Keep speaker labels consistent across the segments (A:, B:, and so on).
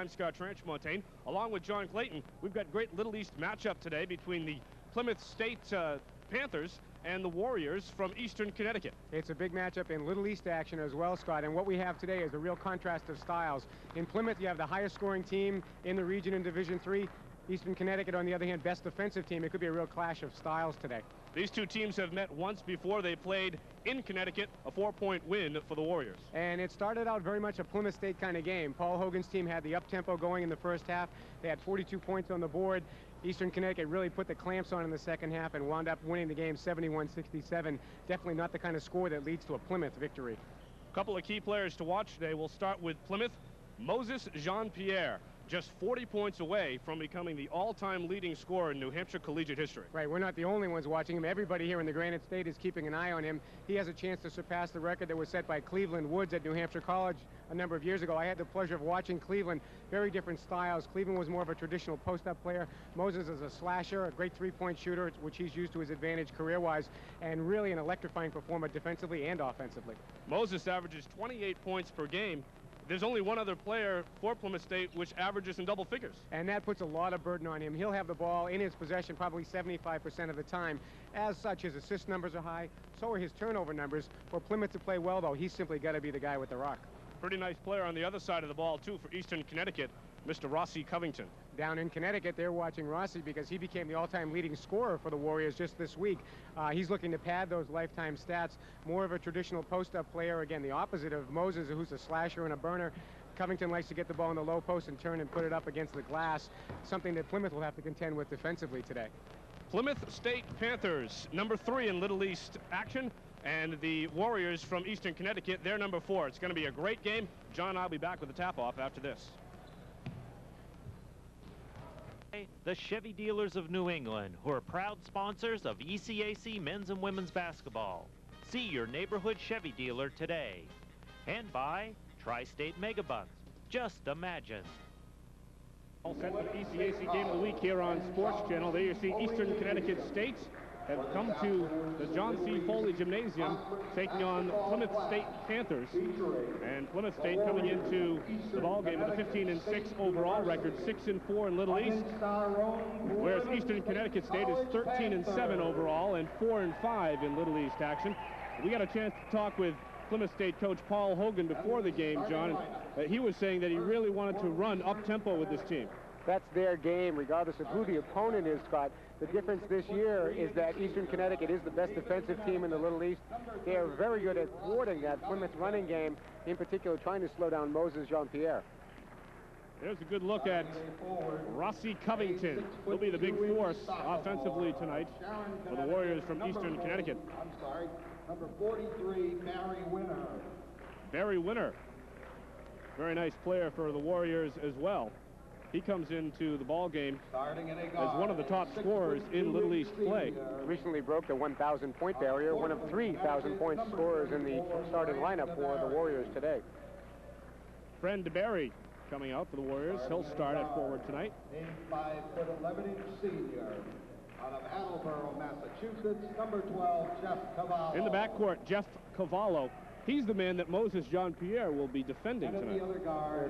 A: Ansgar Trenchmontaine. Along with John Clayton, we've got great Little East matchup today between the Plymouth State Panthers and the Warriors from Eastern Connecticut.
B: It's a big matchup in Little East action as well, Scott, and what we have today is a real contrast of styles. In Plymouth, you have the highest scoring team in the region in Division III. Eastern Connecticut, on the other hand, best defensive team. It could be a real clash of styles today.
A: These two teams have met once before. They played in Connecticut, a 4-point win for the Warriors.
B: And it started out very much a Plymouth State kind of game. Paul Hogan's team had the up-tempo going in the first half. They had 42 points on the board. Eastern Connecticut really put the clamps on in the second half and wound up winning the game 71-67. Definitely not the kind of score that leads to a Plymouth victory.
A: A couple of key players to watch today. We'll start with Plymouth. Moses Jean-Pierre, just 40 points away from becoming the all-time leading scorer in New Hampshire collegiate history.
B: Right, we're not the only ones watching him. Everybody here in the Granite State is keeping an eye on him. He has a chance to surpass the record that was set by Cleveland Woods at New Hampshire College a number of years ago. I had the pleasure of watching Cleveland. Very different styles. Cleveland was more of a traditional post-up player. Moses is a slasher, a great three-point shooter, which he's used to his advantage career-wise, and really an electrifying performer defensively and offensively.
A: Moses averages 28 points per game. There's only one other player for Plymouth State which averages in double figures.
B: And that puts a lot of burden on him. He'll have the ball in his possession probably 75% of the time. As such, his assist numbers are high. So are his turnover numbers. For Plymouth to play well, though, he's simply got to be the guy with the rock.
A: Pretty nice player on the other side of the ball, too, for Eastern Connecticut, Mr. Rossi Covington.
B: Down in Connecticut, they're watching Rossi because he became the all-time leading scorer for the Warriors just this week. He's looking to pad those lifetime stats. More of a traditional post-up player. Again, the opposite of Moses, who's a slasher and a burner. Covington likes to get the ball in the low post and turn and put it up against the glass, something that Plymouth will have to contend with defensively today.
A: Plymouth State Panthers, number 3 in Little East action, and the Warriors from Eastern Connecticut, they're number 4. It's going to be a great game. John and I will be back with the tap-off after this.
C: The Chevy Dealers of New England, who are proud sponsors of ECAC men's and women's basketball. See your neighborhood Chevy dealer today. And by Tri-State Megabus. Just imagine.
A: All set for the ECAC Game of the Week here on Sports Channel. There you see Eastern Connecticut State have come to the John C. Foley Gymnasium, taking on Plymouth State Panthers. And Plymouth State coming into the ballgame with a 15-6 overall record, 6-4 in Little East, whereas Eastern Connecticut State is 13-7 overall and 4-5 in Little East action. We got a chance to talk with Plymouth State coach Paul Hogan before the game, John. He was saying that he really wanted to run up-tempo with this team.
B: That's their game, regardless of who the opponent is, Scott. The difference this year is that Eastern Connecticut is the best defensive team in the Little East. They are very good at thwarting that Plymouth running game, in particular trying to slow down Moses Jean-Pierre.
A: There's a good look at Rossi Covington. He'll be the big force offensively tonight for the Warriors from Eastern Connecticut.
D: Number 43, Barry Winner.
A: Barry Winner. Very nice player for the Warriors as well. He comes into the ball game as one of the top scorers in Little East play.
B: Recently broke the 1,000-point barrier, one of 3,000-point scorers in the starting lineup for the Warriors today.
A: Fred DeBerry coming out for the Warriors. He'll start at forward tonight.
D: 5'11" senior out of Attleboro, Massachusetts, number 12, Jeff Cavallo.
A: In the backcourt, Jeff Cavallo. He's the man that Moses Jean-Pierre will be defending tonight.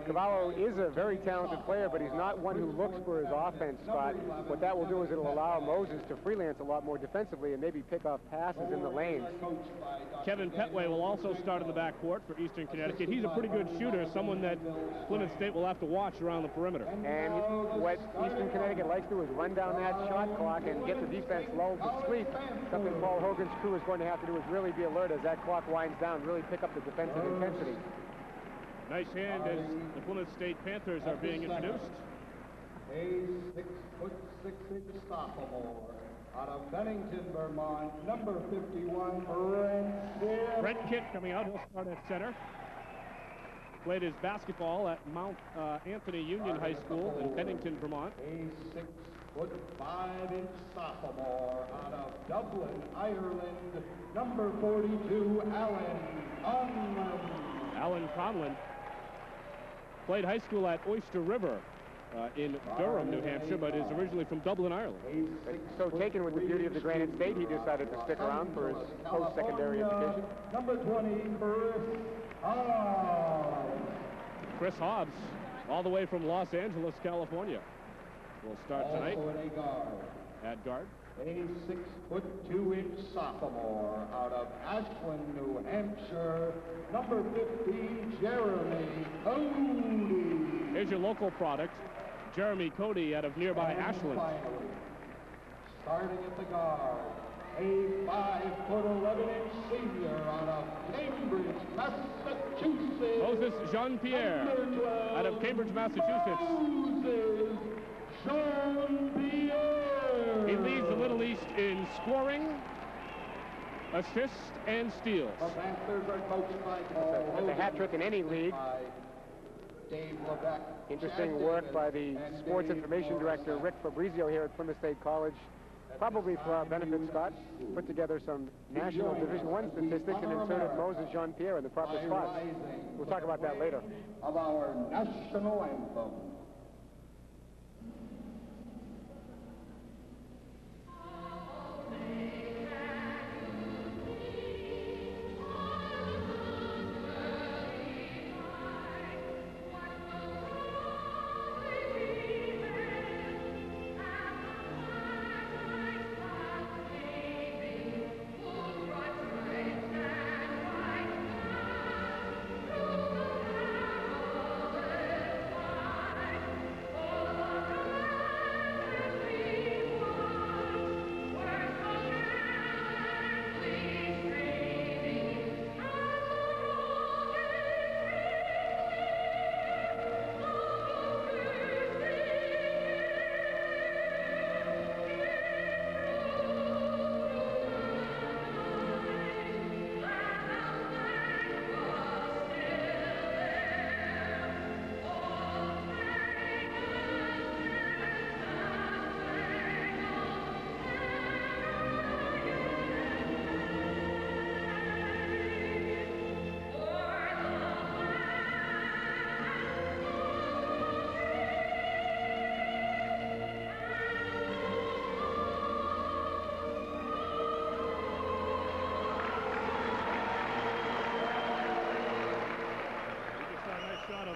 B: Cavallo is a very talented player, but he's not one who looks for his offense, Scott. What that will do is it'll allow Moses to freelance a lot more defensively and maybe pick off passes in the lanes.
A: Kevin Petway will also start in the backcourt for Eastern Connecticut. He's a pretty good shooter, someone that Plymouth State will have to watch around the perimeter.
B: And what Eastern Connecticut likes to do is run down that shot clock and get the defense lulled to sleep. Something Paul Hogan's crew is going to have to do is really be alert as that clock winds down, really pick up the defensive intensity.
A: Nice hand as the Plymouth State Panthers are being introduced.
D: A 6'6" sophomore out of Bennington, Vermont, number 51,
A: Brent Kitt coming out. He'll start at center. Played his basketball at Mount Anthony Union High School in Bennington, Vermont.
D: A 6'5" sophomore out of Dublin, Ireland, number 42, Alan Conlon.
A: Alan Conlon played high school at Oyster River in Durham, New Hampshire, but is originally from Dublin, Ireland.
B: So taken with the beauty of the Granite State, he decided to stick around for his post-secondary education.
D: Number 20, Chris Hobbs.
A: Chris Hobbs all the way from Los Angeles, California. Will start tonight
D: Also in a guard,
A: at guard.
D: a 6'2" sophomore out of Ashland, New Hampshire, number 15, Jeremy Cody.
A: Here's your local product, Jeremy Cody out of nearby
D: And
A: Ashland.
D: finally, starting at the guard, a 5'11" senior out of Cambridge, Massachusetts.
A: Moses Jean-Pierre out of Cambridge, Massachusetts.
D: Moses Jean-Pierre.
A: He leads the Little East in scoring, assists, and steals.
D: The Panthers are coached by Paul
B: That's a hat trick in any league.
D: by Dave Levesque.
B: Interesting
D: Chad
B: work
D: Davis,
B: by the
D: and
B: sports
D: Dave
B: information director,
D: Morrison.
B: Rick Fabrizio, here at Plymouth State College. Probably for our benefit, Scott, put together some national Division I statistics and inserted Moses Jean-Pierre in the proper
D: By
B: spots.
D: rising
B: We'll talk about that later.
D: of our national anthem.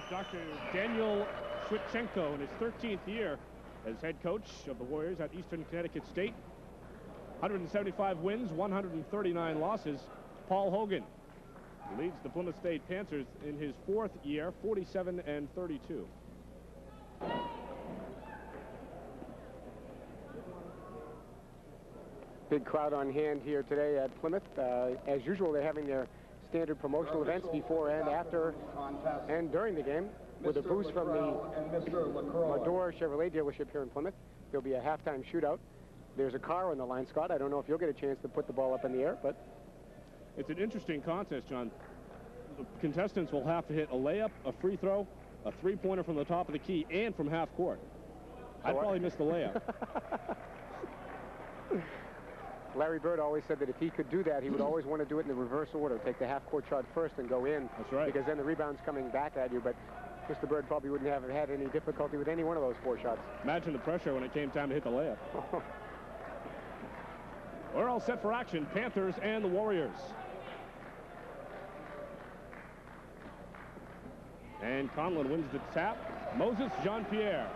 A: Dr. Daniel Schwitchenko in his 13th year as head coach of the Warriors at Eastern Connecticut State. 175 wins, 139 losses. Paul Hogan leads the Plymouth State Panthers in his 4th year, 47-32.
B: Big crowd on hand here today at Plymouth. As usual, they're having their standard promotional events before and after and during the game with a boost from the Medor Chevrolet dealership here in Plymouth. There'll be a halftime shootout. There's a car on the line, Scott. I don't know if you'll get a chance to put the ball up in the air, but
A: it's an interesting contest, John. The contestants will have to hit a layup, a free throw, a three-pointer from the top of the key, and from half court. I'd probably miss the layup.
B: Larry Bird always said that if he could do that, he would always want to do it in the reverse order. Take the half-court shot first and go in.
A: That's right.
B: Because then the rebound's coming back at you. But Mr. Bird probably wouldn't have had any difficulty with any one of those 4 shots.
A: Imagine the pressure when it came time to hit the layup. We're all set for action, Panthers and the Warriors. And Conlon wins the tap. Moses Jean-Pierre.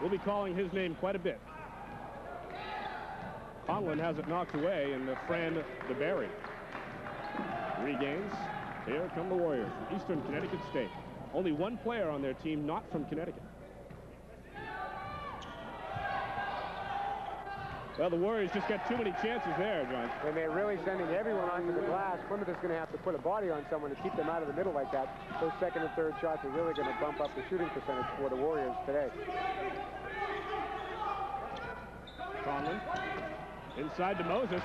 A: We'll be calling his name quite a bit. Conlon has it knocked away, and Fran DeBerry regains. Here come the Warriors from Eastern Connecticut State. Only one player on their team not from Connecticut. Well, the Warriors just got too many chances there, John.
B: And they're really sending everyone onto the glass. Plymouth is going to have to put a body on someone to keep them out of the middle like that. Those second and third shots are really going to bump up the shooting percentage for the Warriors today.
A: Conlon inside to Moses.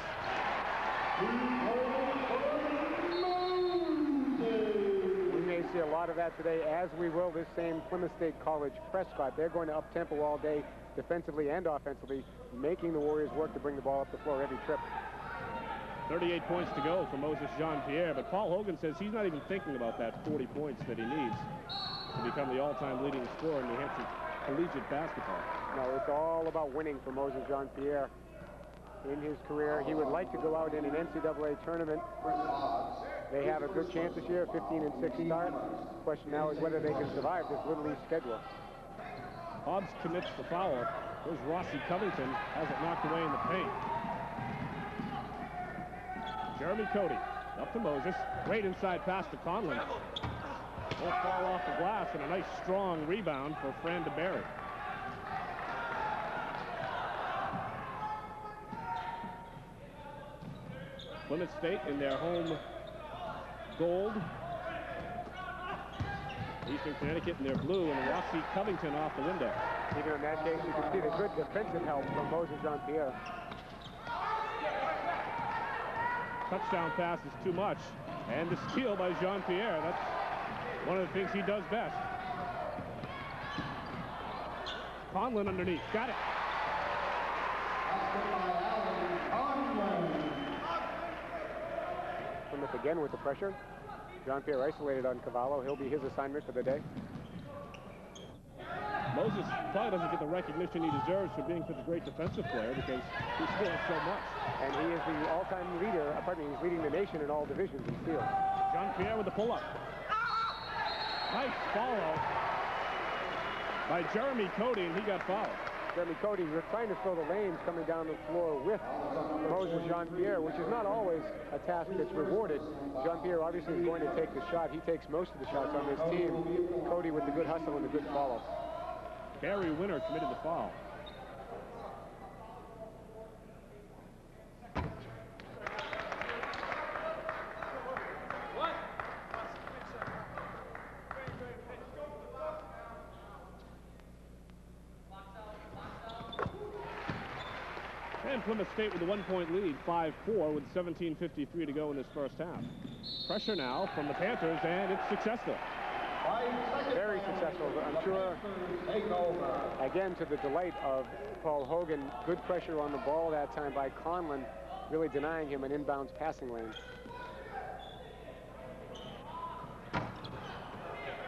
B: We may see a lot of that today, as we will this same Plymouth State College press, Scott. They're going to up-tempo all day, defensively and offensively, making the Warriors work to bring the ball up the floor every trip.
A: 38 points to go for Moses Jean-Pierre, but Paul Hogan says he's not even thinking about that 40 points that he needs to become the all-time leading scorer in New Hampshire collegiate basketball.
B: No, it's all about winning for Moses Jean-Pierre in his career. He would like to go out in an NCAA tournament They have a good chance this year, 15-6 start. Question now is whether they can survive this Little East schedule.
A: Hobbs commits the foul. There's Rossi Covington, has it knocked away in the paint. Jeremy Cody up to Moses. Great inside pass to Conlon. Won't fall off the glass, and a nice strong rebound for Fran DeBerry. Plymouth State in their home gold. Eastern Connecticut in their blue, and Rossi Covington off the window.
B: Even in that case, you can see the good defensive help from Moses Jean-Pierre.
A: Touchdown pass is too much, and the steal by Jean-Pierre. That's one of the things he does best. Conlon underneath, got it.
B: Plymouth again with the pressure. Jean-Pierre isolated on Cavallo. He'll be his assignment for the day.
A: Moses probably doesn't get the recognition he deserves for being such a great defensive player because he scores so much.
B: And he is the all-time leader, pardon me, he's leading the nation in all divisions in steals.
A: Jean-Pierre with the pull-up. Nice follow by Jeremy Cody, and he got fouled.
B: Jeremy Cody, you're trying to fill the lanes coming down the floor with Moses Jean-Pierre, which is not always a task that's rewarded. Jean-Pierre obviously is going to take the shot. He takes most of the shots on this team. Cody with the good hustle and the good follow.
A: Barry Winner committed the foul. And Plymouth State with a 1-point lead, 5-4, with 17:53 to go in this first half. Pressure now from the Panthers, and it's successful.
B: Very successful, I'm sure. Again, to the delight of Paul Hogan. Good pressure on the ball that time by Conlon, really denying him an inbounds passing lane.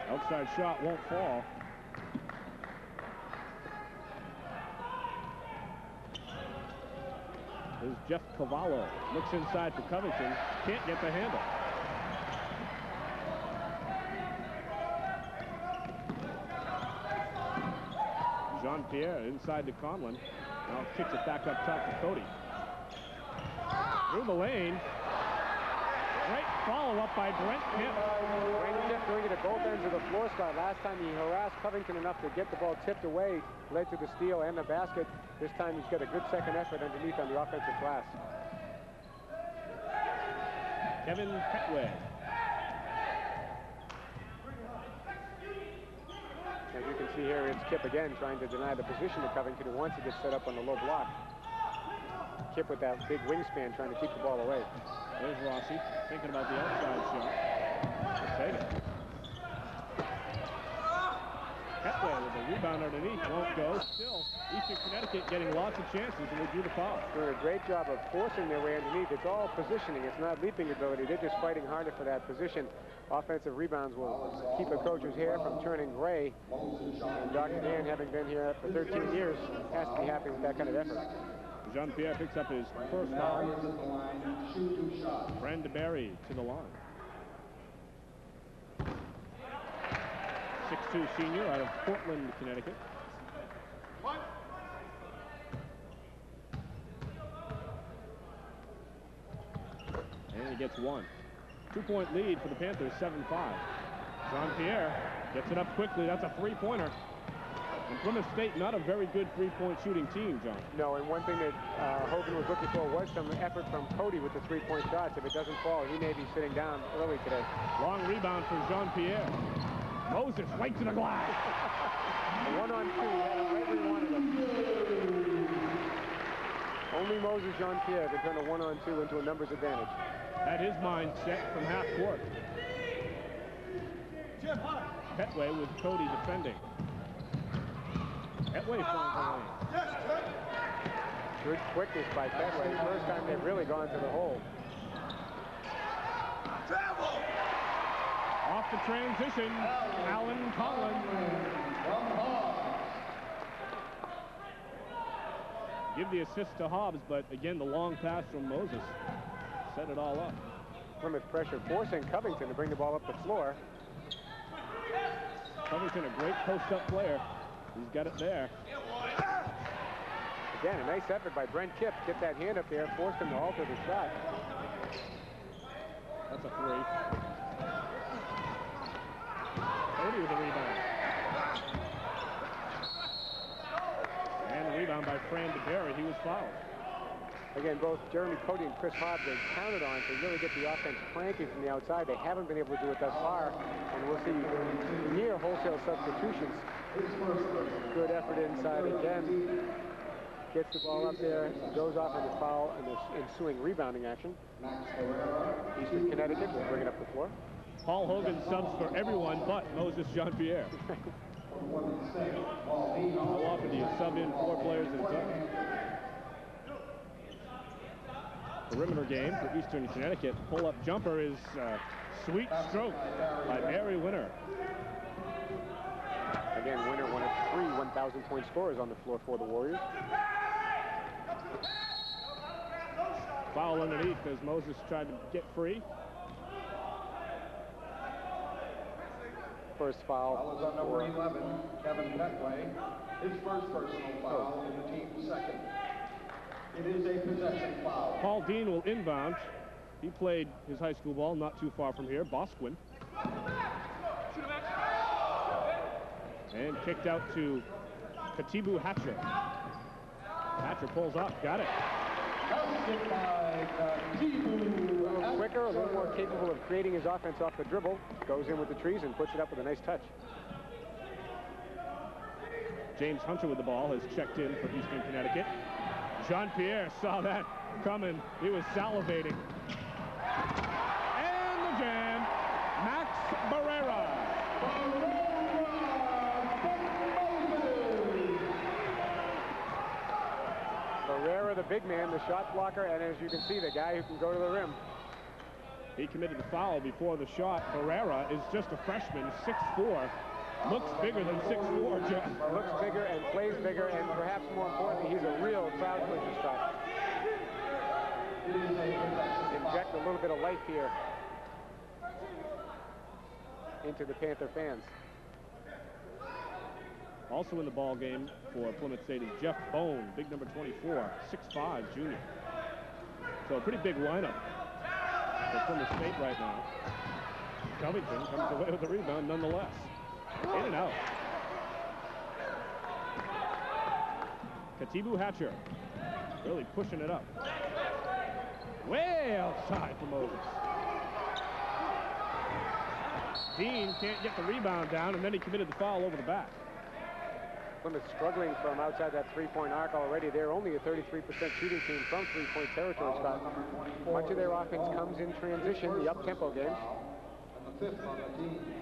A: Outside shot won't fall. There's Jeff Cavallo. Looks inside for Covington. Can't get the handle. Jean-Pierre inside to Conlon. Now kicks it back up top to Cody. Through the lane. Great follow-up by Brent Kemp.
B: Brent Kemp doing it at both ends of the floor, Scott. Last time he harassed Covington enough to get the ball tipped away, led to the steal and the basket. This time he's got a good second effort underneath on the offensive glass.
A: Kevin Petway.
B: As you can see here, it's Kip again trying to deny the position to Covington, who wants to get set up on the low block. Kip with that big wingspan trying to keep the ball away.
A: There's Rossi thinking about the outside shot. Let's take it. Petway with a rebound underneath, won't go. Still, Eastern Connecticut getting lots of chances, and they drew the foul.
B: Doing a great job of forcing their way underneath. It's all positioning. It's not leaping ability. They're just fighting harder for that position. Offensive rebounds will keep a coach's hair from turning gray. And Dr. Dan, having been here for 13 years, has to be happy with that kind of effort.
A: Jean-Pierre picks up his first foul. Fran DeBerry to the line. 6'2" senior out of Portland, Connecticut. And he gets one. 2-point lead for the Panthers, 7-5. Jean-Pierre gets it up quickly. That's a three-pointer. And Plymouth State, not a very good three-point shooting team, John.
B: No, and one thing that Hogan was looking for was some effort from Cody with the three-point shots. If it doesn't fall, he may be sitting down early today.
A: Long rebound for Jean-Pierre. Moses right to the glass.
B: One-on-two, he had him right where he wanted him. Only Moses Jean-Pierre can turn a one-on-two into a numbers advantage.
A: Had his mind set from half court. Petway with Cody defending. Petway finds the lane.
B: Good quickness by Petway. First time they've really gone to the hole.
A: Off the transition, Alan Conlon. Give the assist to Hobbs, but again, the long pass from Moses set it all up.
B: Plymouth pressure, forcing Covington to bring the ball up the floor.
A: Covington, a great post-up player. He's got it there.
B: Again, a nice effort by Brent Kipp. Get that hand up there, forced him to alter the shot.
A: That's a three. Cody with the rebound. And the rebound by Fran DeBerry. He was fouled.
B: Again, both Jeremy Cody and Chris Hobbs are counted on to really get the offense cranking from the outside. They haven't been able to do it thus far, and we'll see near wholesale substitutions. Good effort inside again. Gets the ball up there, goes off on the foul and the ensuing rebounding action. Eastern Connecticut will bring it up the floor.
A: Paul Hogan subs for everyone but Moses Jean-Pierre. How often do you sub in 4 players at a time? Perimeter game for Eastern Connecticut. Pull-up jumper is sweet stroke by Mary Winner.
B: Again, Winner, one of 3 1,000-point scorers on the floor for the Warriors.
A: Foul underneath as Moses tried to get free.
B: First foul.
D: Foul is on number 11, Kevin Petway. His first personal foul and the team's second. It is a possession foul.
A: Paul Dean will inbound. He played his high school ball not too far from here, Bosquen. And kicked out to Katibu Hatcher. Hatcher pulls up, got it.
B: A little quicker, a little more capable of creating his offense off the dribble. Goes in with the trees and puts it up with a nice touch.
A: James Hunter with the ball has checked in for Eastern Connecticut. Jean-Pierre saw that coming. He was salivating. And the jam, Max Barrera.
B: Barrera, the big man, the shot blocker, and as you can see, the guy who can go to the rim.
A: He committed the foul before the shot. Barrera is just a freshman, 6'4". Looks bigger than 6'4", John.
B: Looks bigger and plays bigger, and perhaps more importantly, he's a real crowd pusher stop. Inject a little bit of life here into the Panther fans.
A: Also in the ball game for Plymouth State is Jeff Bone, big number 24, 6'5", junior. So a pretty big lineup for Plymouth State right now. Covington comes away with the rebound nonetheless. In and out. Katibu Hatcher really pushing it up. Way outside for Moses. Dean can't get the rebound down, and then he committed the foul over the back.
B: Plymouth struggling from outside that three-point arc already. They're only a 33% shooting team from three-point territory, Scott. Much of their offense comes in transition, the up-tempo games.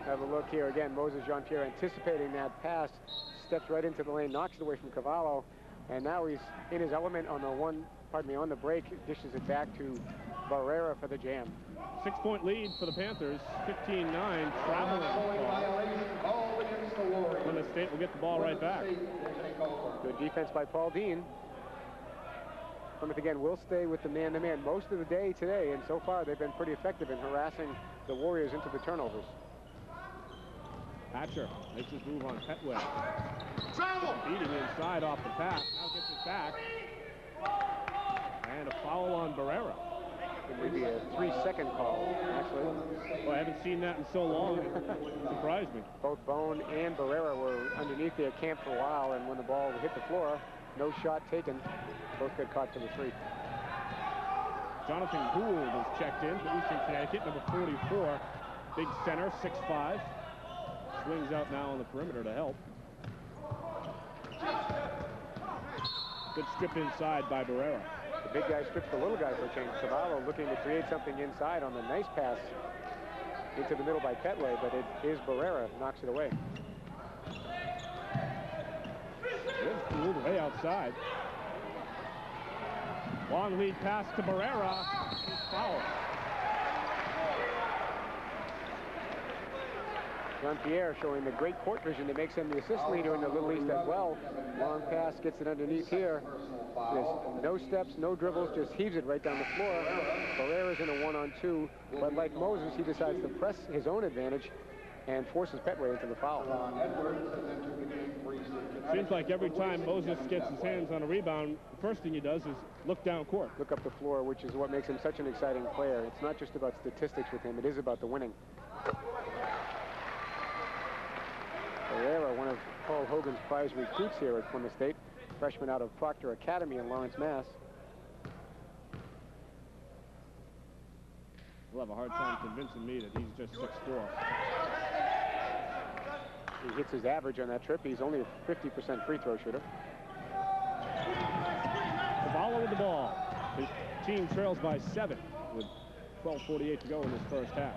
B: Have a look here again. Moses Jean-Pierre anticipating that pass, steps right into the lane, knocks it away from Cavallo, and now he's in his element on the break, dishes it back to Barrera for the jam. 6-point
A: lead for the Panthers, 15-9, traveling. Plymouth State will get the ball right back.
B: Good defense by Paul Dean. Plymouth again will stay with the man-to-man most of the day today, and so far they've been pretty effective in harassing the Warriors into the turnovers.
A: Hatcher makes his move on Petway. Beating inside off the pass. Now gets it back. And a foul on Barrera.
B: It may be a 3-second call, actually.
A: Well, I haven't seen that in so long. It surprised me.
B: Both Bone and Barrera were underneath their camp for a while, and when the ball hit the floor, no shot taken. Both got caught for the three.
A: Jonathan Gould is checked in for Eastern Connecticut, number 44. Big center, 6'5". Swings out now on the perimeter to help. Good strip inside by Barrera.
B: The big guy strips the little guy for a change. Cavallo looking to create something inside on the nice pass into the middle by Petway, but it is Barrera who knocks it away.
A: It's Gould way outside. Long lead pass to Barrera. He's fouled.
B: Jean-Pierre showing the great court vision that makes him the assist leader in the Little East as well. Long pass, gets it underneath here. There's no steps, no dribbles, just heaves it right down the floor. Barrera's in a 1-on-2, but like Moses, he decides to press his own advantage and forces Petway into the foul.
A: Seems like every time Moses gets his hands on a rebound, the first thing he does is look down court.
B: Look up the floor, which is what makes him such an exciting player. It's not just about statistics with him, it is about the winning. Barrera, one of Paul Hogan's prize recruits here at Plymouth State, freshman out of Proctor Academy in Lawrence, Mass.
A: He'll have a hard time convincing me that he's just 6'4".
B: He hits his average on that trip. He's only a 50% free throw shooter.
A: Cavallo with the ball. His team trails by 7 with 12:48 to go in this first half.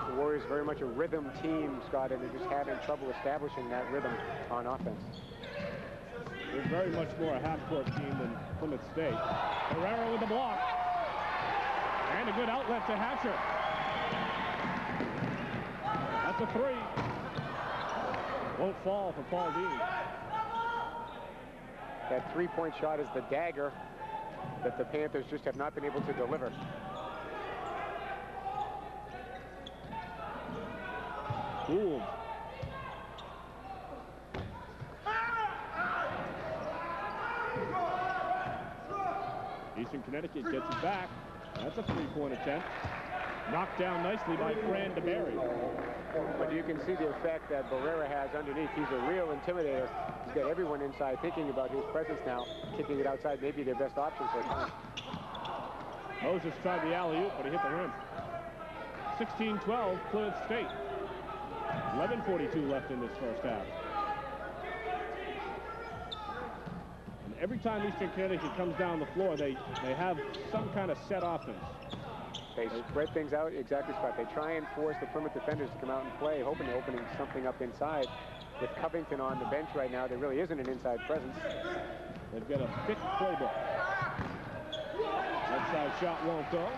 B: The Warriors very much a rhythm team, Scott, and they're just having trouble establishing that rhythm on offense.
A: They're very much more a half-court team than Plymouth State. Herrera with the block. And a good outlet to Hatcher. That's a 3. Won't fall for Paul Dean.
B: That three-point shot is the dagger that the Panthers just have not been able to deliver.
A: Gould. Eastern Connecticut gets it back. That's a 3-point attempt. Knocked down nicely by Fran DeBerry.
B: But you can see the effect that Barrera has underneath. He's a real intimidator. He's got everyone inside thinking about his presence now. Kicking it outside may be their best option for a time.
A: Moses tried the alley-oop, but he hit the rim. 16-12, Plymouth State. 11:42 left in this first half. And every time Eastern Connecticut comes down the floor, they have some kind of set offense.
B: They spread things out, exactly, Scott. They try and force the Plymouth defenders to come out and play, hoping to open something up inside. With Covington on the bench right now, there really isn't an inside presence.
A: They've got a thick playbook. Outside shot won't go.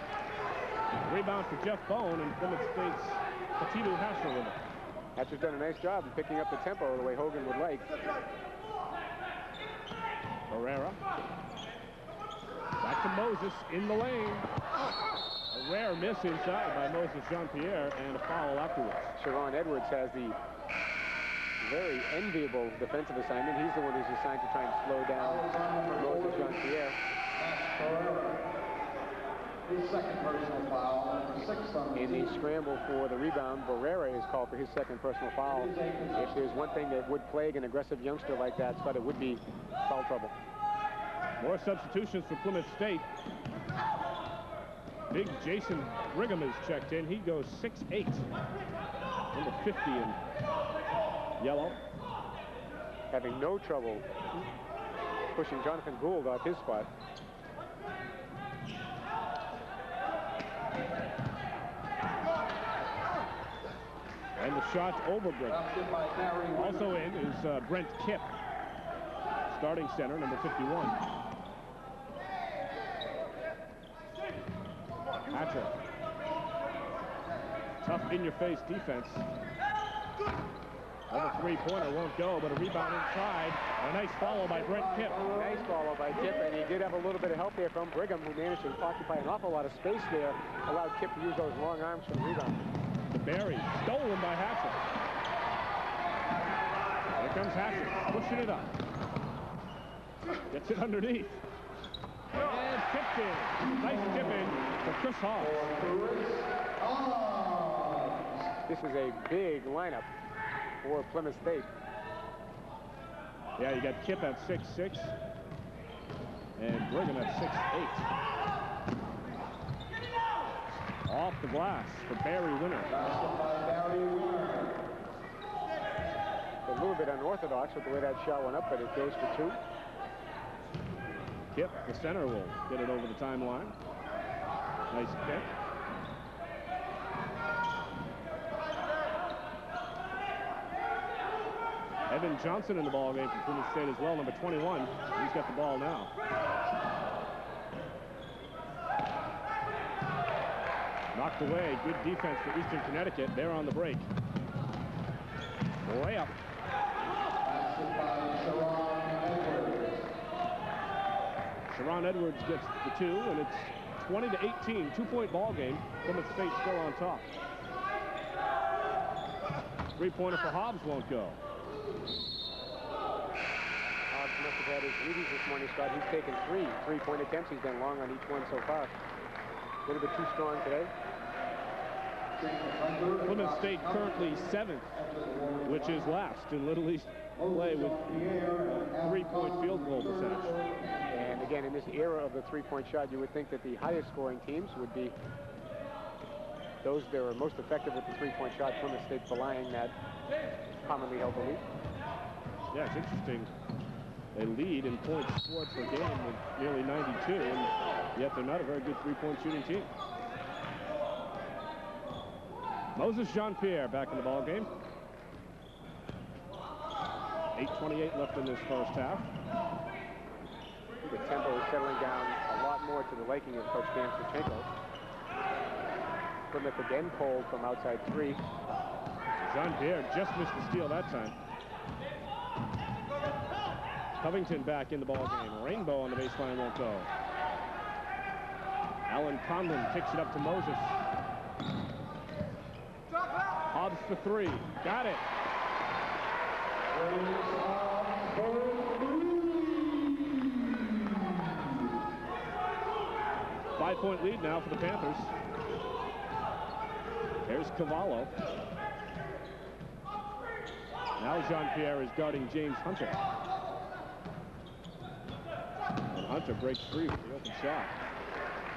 A: Rebound for Jeff Bone, and Plymouth State's Patitu Hatcher with it.
B: Hatcher's done a nice job in picking up the tempo the way Hogan would like.
A: Herrera. Back to Moses in the lane. A rare miss inside by Moses Jean-Pierre, and a foul afterwards. Sharon
B: Edwards has the very enviable defensive assignment. He's the one who's assigned to try and slow down Moses Jean-Pierre.
D: His second personal foul, number 6 on the
B: in the scramble for the rebound, Barrera is called for his second personal foul. If there's one thing that would plague an aggressive youngster like that, Scott, it would be foul trouble.
A: More substitutions for Plymouth State. Big Jason Brigham is checked in. He goes 6'8". Number 50 in yellow.
B: Having no trouble pushing Jonathan Gould off his spot.
A: And the shot over Brigham. Also in is Brent Kipp, starting center, number 51. Hatcher. Tough in-your-face defense. Another three-pointer won't go, but a rebound inside. A nice follow by Brent Kipp.
B: Nice follow by Kipp, and he did have a little bit of help there from Brigham, who managed to occupy an awful lot of space there. Allowed Kipp to use those long arms for the rebound.
A: DeBerry, stolen by Hatcher. Here comes Hatcher, pushing it up. Gets it underneath. And tipped in. Nice tip in for Chris Hall.
B: This is a big lineup for Plymouth State.
A: Yeah, you got Kipp at 6'6", and Brigham at 6'8". Off the glass for Barry Winner.
B: A little bit unorthodox with the way that shot went up, but it goes for 2.
A: Kipp, the center, will get it over the timeline. Nice pick. Evan Johnson in the ball game for Plymouth State as well, number 21. He's got the ball now. Knocked away. Good defense for Eastern Connecticut. They're on the break. Layup. Sharon Edwards gets the 2, and it's 20-18. 2-point ball game. Plymouth State still on top. Three-pointer for Hobbs won't go.
B: Hobbs must have had his duties this morning, Scott. He's taken 3 three-point attempts. He's done long on each one so far. A little bit too strong today.
A: Plymouth State currently 7th, which is last in Little East play with 3-point field goal percentage.
B: And again, in this era of the three-point shot, you would think that the highest scoring teams would be those that are most effective with the three-point shot. Plymouth State belying that commonly held belief.
A: Yeah, it's interesting. They lead in points scored per game with nearly 92, and yet they're not a very good three-point shooting team. Moses Jean-Pierre back in the ball game. 8:28 left in this first half.
B: The tempo is settling down a lot more to the liking of Coach Dan Sachenko. Plymouth again cold from outside 3.
A: Jean-Pierre just missed the steal that time. Covington back in the ball game. Rainbow on the baseline won't go. Alan Conlon kicks it up to Moses. Hobbs for 3. Got it. 5-point lead now for the Panthers. There's Cavallo. Now Jean-Pierre is guarding James Hunter. And Hunter breaks free with the open shot.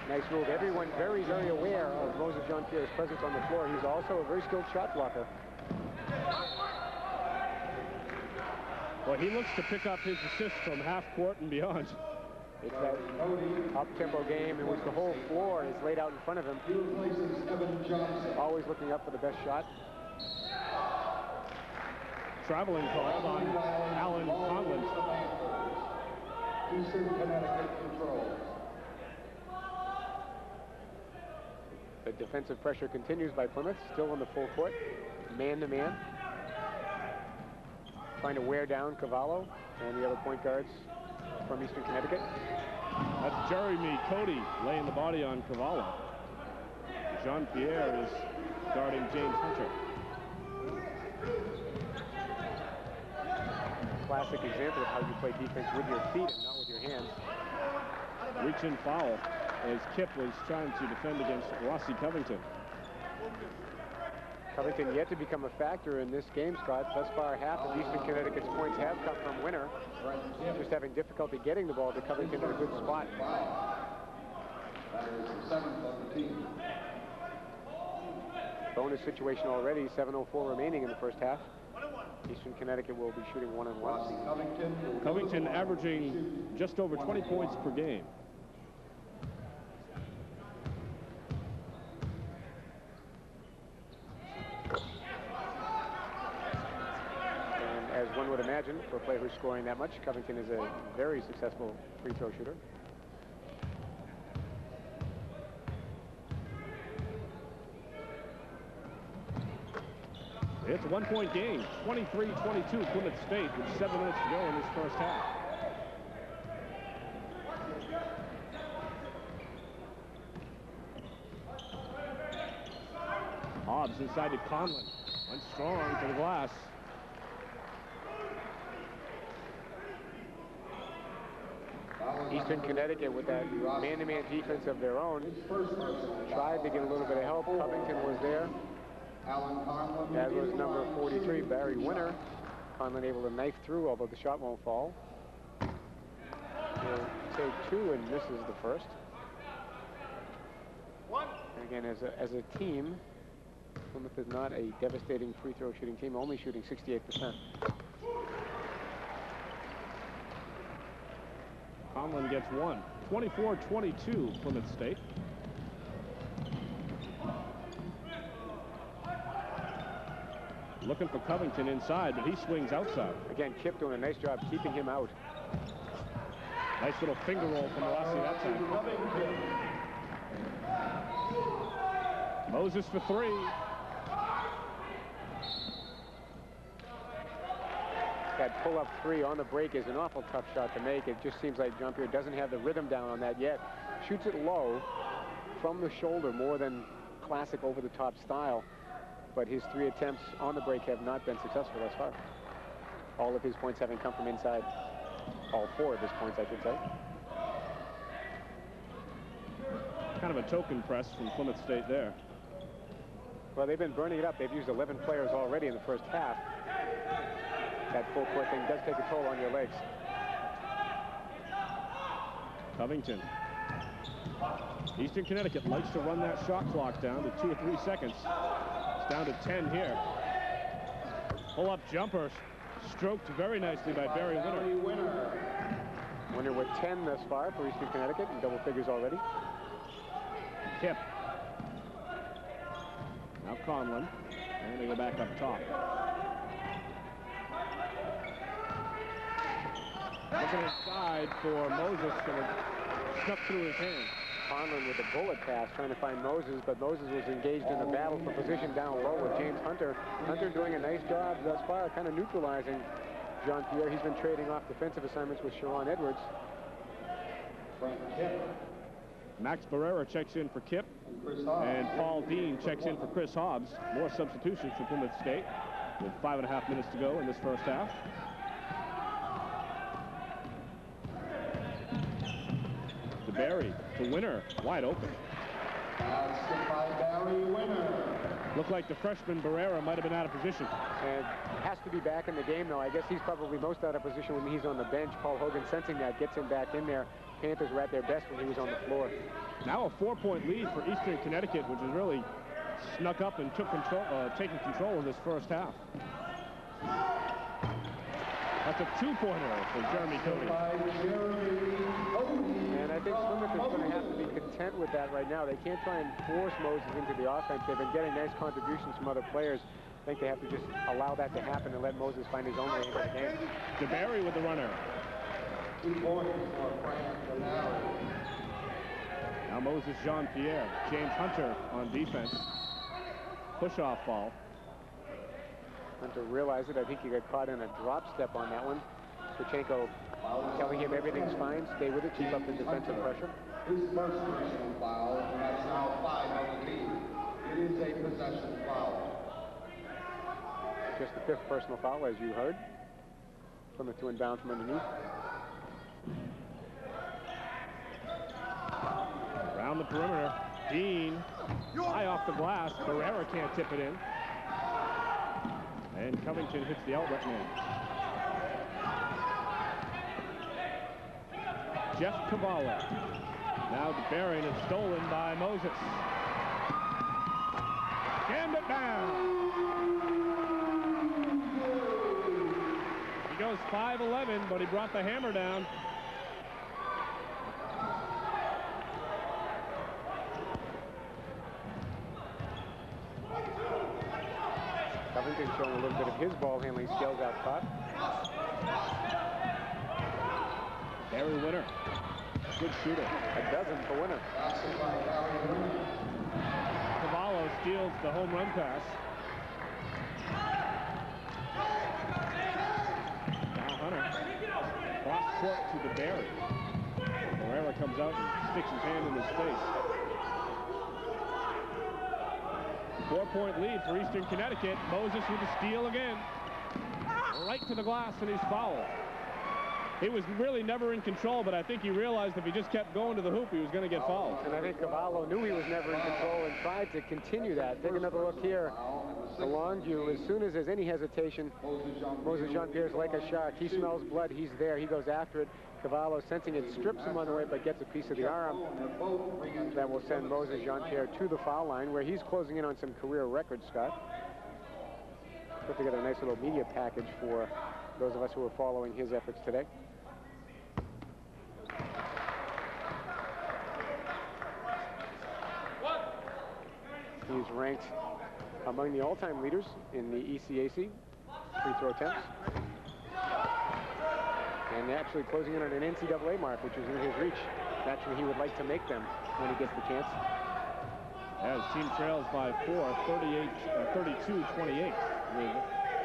B: Nice move. Everyone very, very aware of Moses Jean-Pierre's presence on the floor. He's also a very skilled shot blocker.
A: Well, he looks to pick up his assists from half court and beyond.
B: It's that up-tempo game in which the whole floor is laid out in front of him. Always looking up for the best shot.
A: Traveling call on Alan Conlon.
D: Eastern Connecticut controls.
B: The defensive pressure continues by Plymouth, still on the full court, man-to-man. Trying to wear down Cavallo and the other point guards from Eastern Connecticut.
A: That's Jeremy Cody laying the body on Cavallo. Jean-Pierre is guarding James Hunter.
B: Classic example of how you play defense with your feet and not with your hands.
A: Reach-in foul as Kip was trying to defend against Rossi Covington.
B: Covington yet to become a factor in this game, Scott. Thus far, half of Eastern Connecticut's points have come from Winner. Just having difficulty getting the ball to Covington in a good spot.
D: That is the 7th on the team.
B: Bonus situation already, 7:04 remaining in the first half. Eastern Connecticut will be shooting 1-on-1.
A: Covington averaging just over 20 points per game.
B: And as one would imagine, for a player who's scoring that much, Covington is a very successful free throw shooter.
A: It's a 1-point game, 23-22 Plymouth State with 7 minutes to go in this first half. Hobbs inside to Conlon. Went strong to the glass.
B: Eastern Connecticut with that man-to-man defense of their own tried to get a little bit of help. Covington was there. That was number 43, Barry Winner. Conlon able to knife through, although the shot won't fall. He'll take 2 and misses the first. And again, as a team, Plymouth is not a devastating free throw shooting team, only shooting 68%.
A: Conlon gets 1. 24-22 Plymouth State. Looking for Covington inside, but he swings outside.
B: Again, Kip doing a nice job keeping him out.
A: Nice little finger roll from Rossi that time. Moses for three.
B: That pull-up three on the break is an awful tough shot to make. It just seems like Jean-Pierre doesn't have the rhythm down on that yet. Shoots it low from the shoulder, more than classic over-the-top style. But his 3 attempts on the break have not been successful thus far. All of his points having come from inside. All 4 of his points, I should say.
A: Kind of a token press from Plymouth State there.
B: Well, they've been burning it up. They've used 11 players already in the first half. That full court thing does take a toll on your legs.
A: Covington. Eastern Connecticut likes to run that shot clock down to 2 or 3 seconds. It's down to 10 here. Pull-up jumper stroked very nicely by Barry Winter.
B: Winter with 10 thus far for Eastern Connecticut, in double figures already.
A: Kip. Now Conlon. And they go back up top. Looking inside for Moses, and it snuck through his hand.
B: Conlon with a bullet pass trying to find Moses, but Moses was engaged in a battle for position down low with James Hunter. Hunter doing a nice job thus far, kind of neutralizing Jean-Pierre. He's been trading off defensive assignments with Sharon Edwards.
A: Max Barrera checks in for Kip, and Paul Dean checks in for Chris Hobbs. More substitutions for Plymouth State with 5.5 minutes to go in this first half. To Barry, to Winter, wide open.
D: By Barry Winter.
A: Looked like the freshman Barrera might have been out of position.
B: And has to be back in the game, though. I guess he's probably most out of position when he's on the bench. Paul Hogan, sensing that, gets him back in there. Panthers were at their best when he was on the floor.
A: Now a 4-point lead for Eastern Connecticut, which has really snuck up and took control, taken control in this first half. That's a 2-pointer for Jeremy Cody.
B: And I think Plymouth is going to have to be content with that right now. They can't try and force Moses into the offense. They've been getting nice contributions from other players. I think they have to just allow that to happen and let Moses find his own way into the game.
A: DeBerry with the runner.
D: 2 points for Frank Gennaro.
A: Now Moses Jean-Pierre. James Hunter on defense. Push-off ball.
B: Hunter realized it. I think he got caught in a drop step on that one. Pachenko telling him everything's fine. Stay with it. Keep up the defensive pressure.
D: His first personal foul, and that's now 5 on the team. It is a possession foul.
B: Just the 5th personal foul, as you heard. Plymouth to inbound from underneath.
A: Around the perimeter. Dean high off the glass. Barrera can't tip it in. And Covington hits the outlet man. Jeff Cavallo. Now DeBerry, and it's stolen by Moses. Gambit down. He goes 5'11", but he brought the hammer down.
B: Covington showing a little bit of his ball handling skills out top.
A: Barry Winter. Good shooter.
B: A dozen for Winter.
A: Cavallo steals the home run pass. Now Hunter. Cross court to DeBerry. Barrera comes out and sticks his hand in his face. 4-point lead for Eastern Connecticut. Moses with a steal again. Right to the glass, and he's fouled. He was really never in control, but I think he realized if he just kept going to the hoop, he was going to get fouled.
B: And I think Cavallo knew he was never in control and tried to continue that. Take another look here. The long view, as soon as there's any hesitation, Moses Jean-Pierre's like a shark. He smells blood, he's there, he goes after it. Cavallo, sensing it, strips him on the way, but gets a piece of the arm. That will send Moses Jean-Pierre to the foul line, where he's closing in on some career records, Scott. Put together a nice little media package for those of us who are following his efforts today. He's ranked among the all-time leaders in the ECAC free throw attempts. And actually closing in on an NCAA mark, which is in his reach. Naturally, he would like to make them when he gets the chance.
A: As team trails by 32-28 with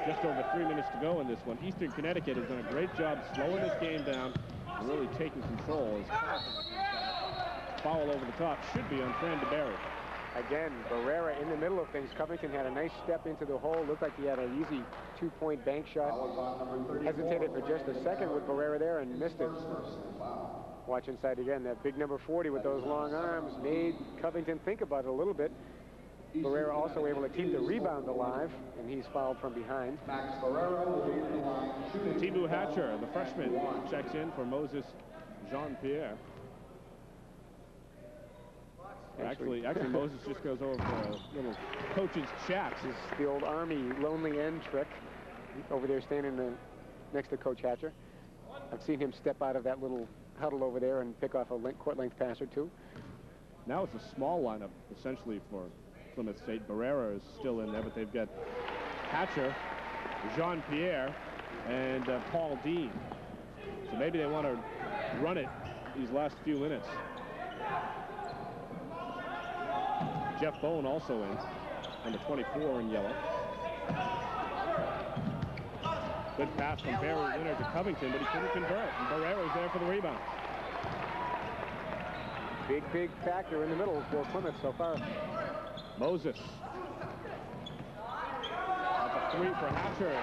A: just over 3 minutes to go in this one. Eastern Connecticut has done a great job slowing this game down and really taking control. As foul over the top should be on Fran DeBerry.
B: Again, Barrera in the middle of things. Covington had a nice step into the hole. Looked like he had an easy two-point bank shot. Hesitated for just a second with Barrera there and missed it. Watch inside again. That big number 40 with those long arms made Covington think about it a little bit. Barrera also able to keep the rebound alive, and he's fouled from behind.
A: Thibaut Hatcher, the freshman, checks in for Moses Jean-Pierre. Actually, Moses just goes over for a little coach's chat.
B: This is the old Army lonely end trick. Over there standing next to Coach Hatcher. I've seen him step out of that little huddle over there and pick off a court-length pass or two.
A: Now it's a small lineup, essentially, for Plymouth State. Barrera is still in there, but they've got Hatcher, Jean-Pierre, and Paul Dean. So maybe they want to run it these last few minutes. Jeff Bone also in, number 24 in yellow. Good pass from Barry Winner to Covington, but he couldn't convert. And Barrera's there for the rebound.
B: Big factor in the middle for Plymouth so far.
A: Moses. That's a three for Hatcher.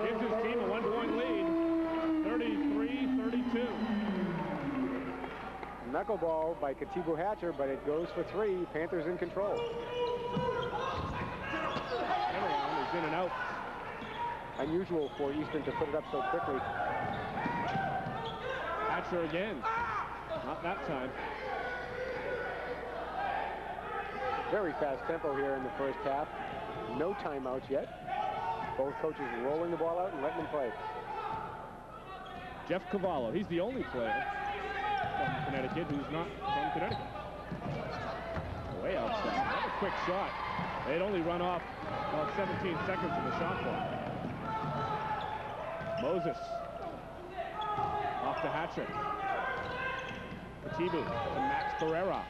A: Gives his team a 1-point lead. 33-32.
B: Knuckleball by Thibaut Hatcher, but it goes for three. Panthers in control.
A: Everyone is in and out.
B: Unusual for Eastern to put it up so quickly.
A: Hatcher again. Not that time.
B: Very fast tempo here in the first half. No timeouts yet. Both coaches rolling the ball out and letting them play.
A: Jeff Cavallo, he's the only player from Connecticut who's not from Connecticut. Way outside. Another quick shot. They'd only run off about 17 seconds of the shot clock. Moses. Off to Hatcher. Thibaut to Max Barrera.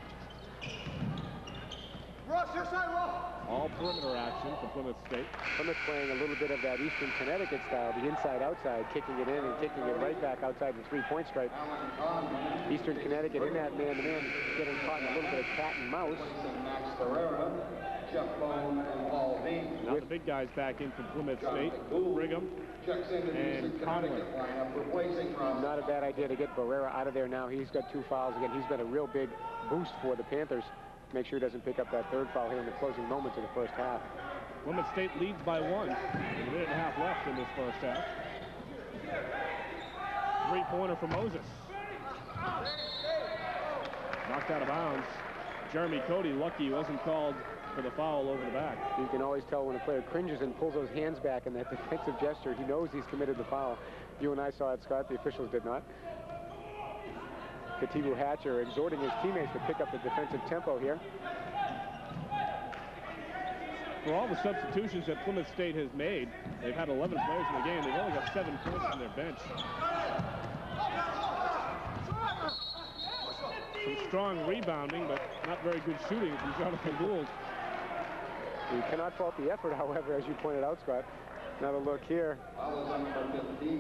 A: All perimeter action for Plymouth State.
B: Plymouth playing a little bit of that Eastern Connecticut style, the inside-outside, kicking it in and kicking it right back outside the three-point stripe. Eastern Connecticut in that man-to-man, getting caught in a little bit of cat and mouse.
A: Now the big guys back in from Plymouth State, Brigham and Conlon.
B: Not a bad idea to get Barrera out of there now. He's got 2 fouls again. He's been a real big boost for the Panthers. Make sure he doesn't pick up that third foul here in the closing moments of the first half.
A: Plymouth State leads by 1 with a minute and a half left in this first half. Three-pointer for Moses. Knocked out of bounds. Jeremy Cody, lucky he wasn't called for the foul over the back.
B: You can always tell when a player cringes and pulls those hands back in that defensive gesture. He knows he's committed the foul. You and I saw it, Scott. The officials did not. Thibaut Hatcher exhorting his teammates to pick up the defensive tempo here.
A: For all the substitutions that Plymouth State has made, they've had 11 players in the game. They've only got 7 points on their bench. Some strong rebounding, but not very good shooting from Jonathan Gould.
B: You cannot fault the effort, however, as you pointed out, Scott. Another look here.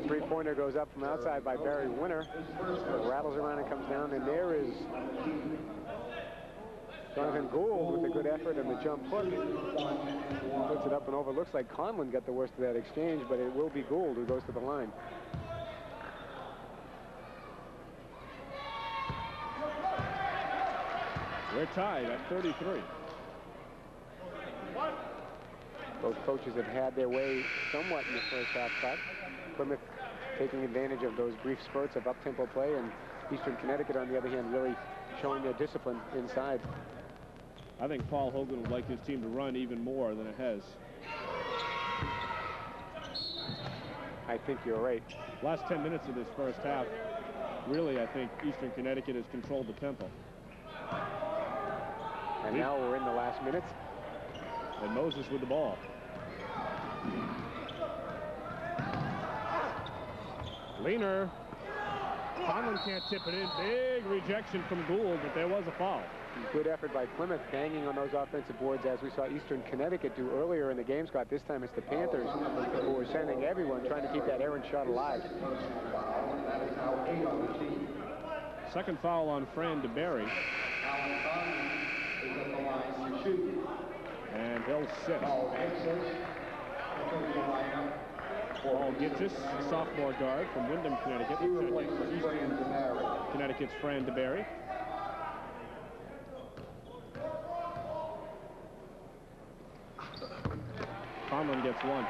B: Three-pointer goes up from outside by Barry Winner. Rattles around and comes down, and there is Jonathan Gould with a good effort and the jump hook. Puts it up and over. Looks like Conlon got the worst of that exchange, but it will be Gould who goes to the line.
A: We're tied at 33.
B: Both coaches have had their way somewhat in the first half, Scott. Plymouth taking advantage of those brief spurts of up-tempo play, and Eastern Connecticut, on the other hand, really showing their discipline inside.
A: I think Paul Hogan would like his team to run even more than it has.
B: I think you're right.
A: Last 10 minutes of this first half, really, I think Eastern Connecticut has controlled the tempo.
B: And now we're in the last minutes.
A: And Moses with the ball. Leaner. Conlon can't tip it in. Big rejection from Gould, but there was a foul.
B: Good effort by Plymouth, banging on those offensive boards as we saw Eastern Connecticut do earlier in the game, Scott. This time it's the Panthers who are sending everyone trying to keep that errant shot alive.
A: Second foul on Fran DeBerry. And he'll sit. Paul Gitsis, sophomore guard from Windham, Connecticut. Eastern Connecticut's Fran DeBerry. Conlon gets one.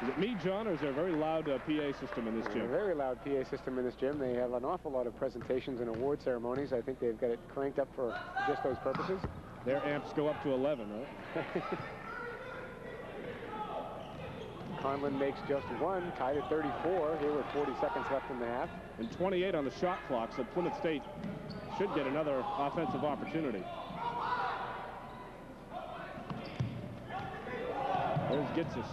A: Is it me, John, or is there a very loud PA system in this gym?
B: A very loud PA system in this gym. They have an awful lot of presentations and award ceremonies. I think they've got it cranked up for just those purposes.
A: Their amps go up to 11, right?
B: Conlon makes just one, tied at 34 here with 40 seconds left in the half.
A: And 28 on the shot clock, so Plymouth State should get another offensive opportunity. There's Gitsis.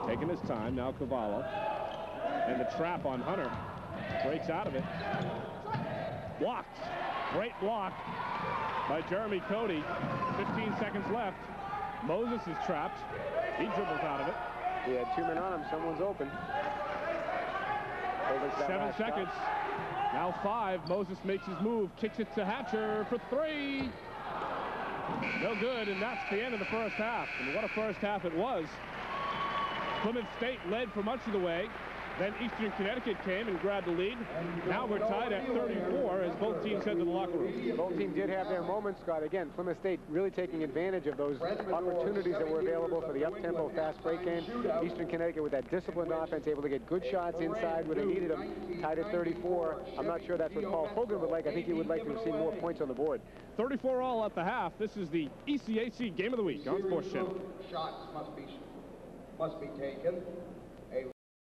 A: Taking his time, now Cavallo. And the trap on Hunter. Breaks out of it. Blocked. Great block by Jeremy Cody. 15 seconds left. Moses is trapped. He dribbles out of it.
B: He had 2 men on him. Someone's open.
A: 7 seconds. Now 5. Moses makes his move. Kicks it to Hatcher for 3. No good, and that's the end of the first half. And what a first half it was. Plymouth State led for much of the way. Then Eastern Connecticut came and grabbed the lead. Now we're tied at 34 as both teams head to the locker room.
B: Both teams did have their moments, Scott. Again, Plymouth State really taking advantage of those opportunities that were available for the up-tempo fast break game. Eastern Connecticut with that disciplined offense, able to get good shots inside where they needed them. Tied at 34. I'm not sure that's what Paul Hogan would like. I think he would like to have seen more points on the board.
A: 34 all at the half. This is the ECAC Game of the Week on Sports Channel.
D: Shots must be taken.